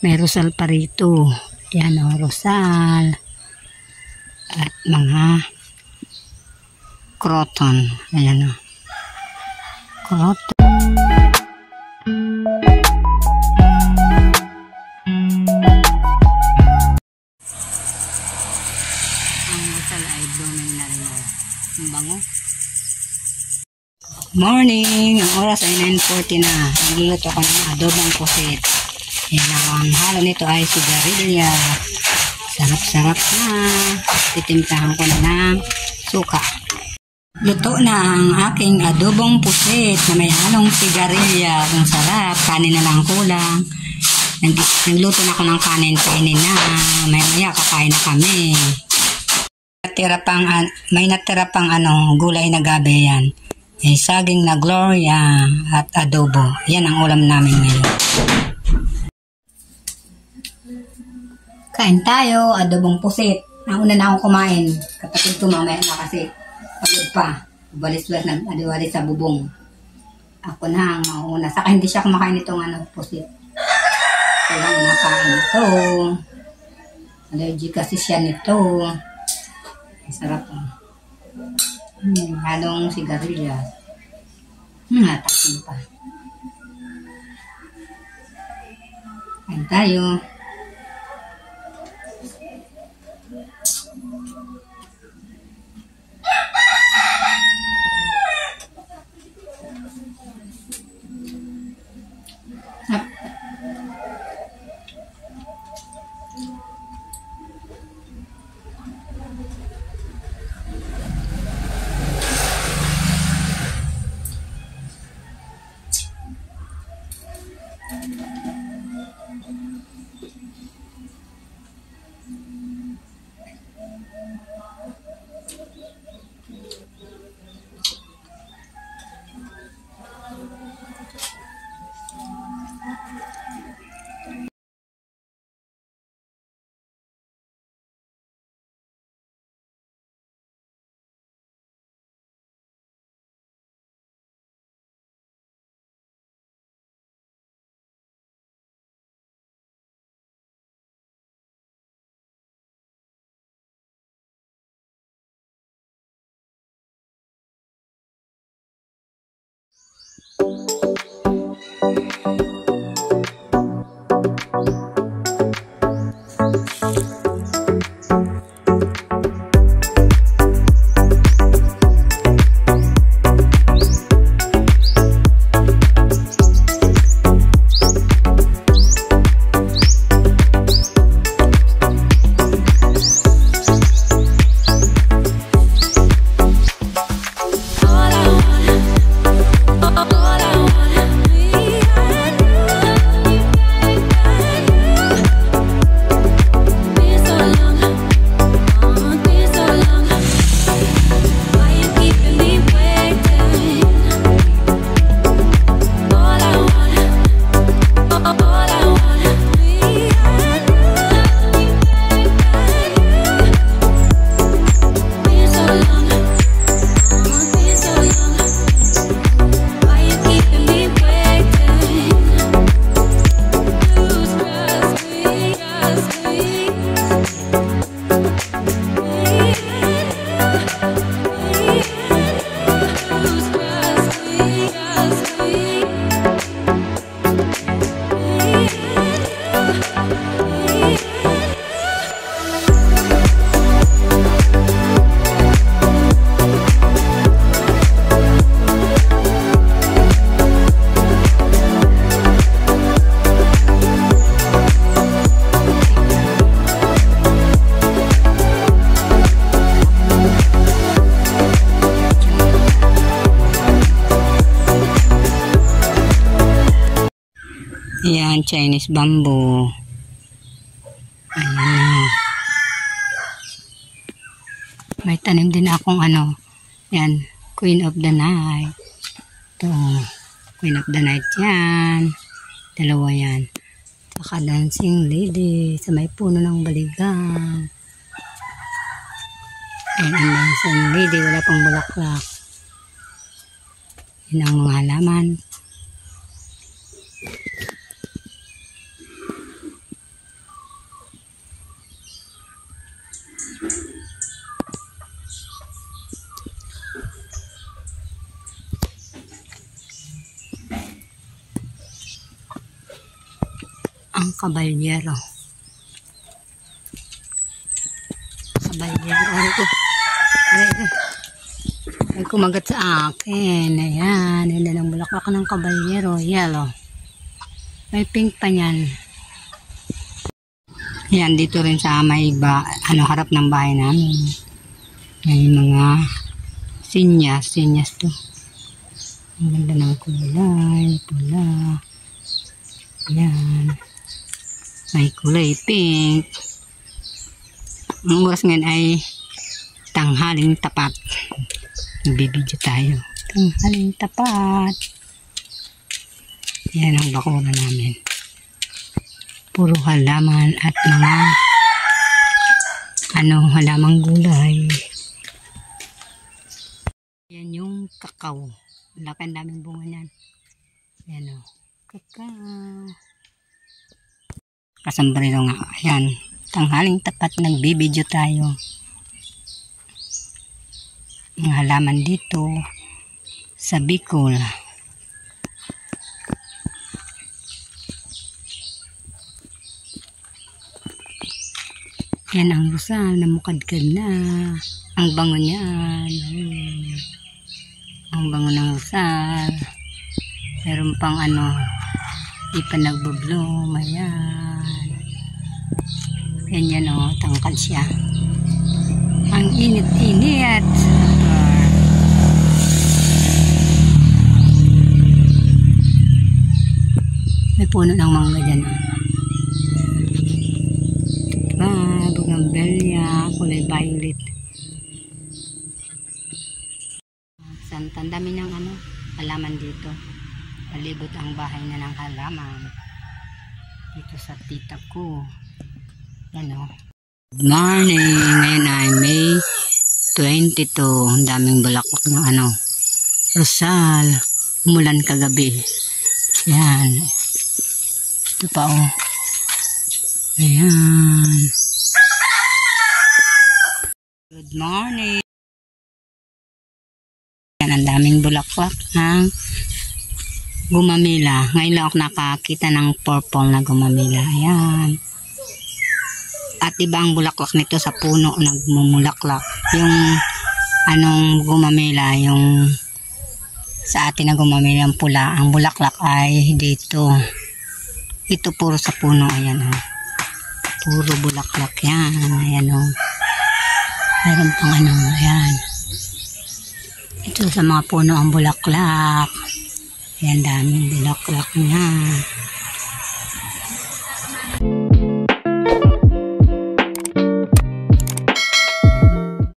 May rosal pa rito. Yan o, rosal. At mga croton. Ayan o. Croton. Ang rosal ay blooming na rin o. Ang bango. Morning! Ang oras ay 9:40 na. Nagluluto ko ng adobong pusit. Yan, ang halo nito ay sigarilya. Sarap-sarap na. Titimplahan ko na ng suka. Luto na ang aking adobong pusit na may halong sigarilya. Ang sarap. Kanin na lang kulang. Nagluto na ako ng kanin. Kainin na. Maya kakain na kami. May natira pang gulay na gabi yan. Saging na Gloria at adobo. Yan ang ulam namin ngayon. Kain tayo, adobong pusit. Nauna na akong kumain. Kapatid ko mamaya na kasi pagod pa. Walis-walis sa bubong. Ako na ang mauna. Saka hindi siya kumakain itong pusit. Kailangan nakain ito. Allergic kasi siya nito. Sarap. Halong sigarilya. Takin pa. Kain tayo. Ayan, Chinese bamboo. Ayan na. May tanim din akong yan, Queen of the Night. Ito, Queen of the Night yan. Dalawa yan. Saka dancing lady sa may puno ng baligan. Ayan ang dancing lady, wala pang bulaklak. Yan ang mga halaman. ang kabalyero. Kabalyero. Ay kumagat sa akin. Ayan. Hindi ng bulaklak ng kabalyero. Yellow. May pink pa niyan. Ayan. Dito rin sa may harap ng bahay namin. May mga sinyas. Sinyas to. Ang ganda ng kulay. Pula. Ayan. May kulay pink. Ang oras ngayon ay tanghaling tapat. Nagbibidyo tayo. Tanghaling tapat. Yan ang bakura namin. Puro halaman at mga halamang gulay. Yan yung kakao. Laki ang daming bunga niyan. Yan o. Kakao. Kasambrero nga. Ayan. Tanghaling tapat. Nagbibidyo tayo. Ang halaman dito sa Bicol. Yan ang rusal na mukadkad na. Ang bango niyan. Ang bango ng rusal. Meron pang di pa nagbubloom. Ayan. Ganyan o, tangkad siya. Ang init-init. May puno ng mangga dyan. Diba? Bougainvillea, kulay violet. Ang dami ng halaman dito. Palibot ang bahay na ng halaman. Dito sa tita ko. Yan o. Good morning. Ngayon ay May 22. Ang daming bulaklak ng Rosal. Umulan kagabi. Yan. Ito pa o. Ayan. Good morning. Yan, ang daming bulaklak ng gumamila. Ngayon lang ako nakakita ng purple na gumamila. Ayan. At iba ang bulaklak nito sa puno nagmumulaklak. Yung gumamila, yung sa atin na gumamila yung pula. Ang bulaklak ay dito. Ito puro sa puno. Ayan o. Puro bulaklak yan. Ayan o. Meron pang ayan. Ito sa mga puno ang bulaklak. Ayan, daming bulaklak na.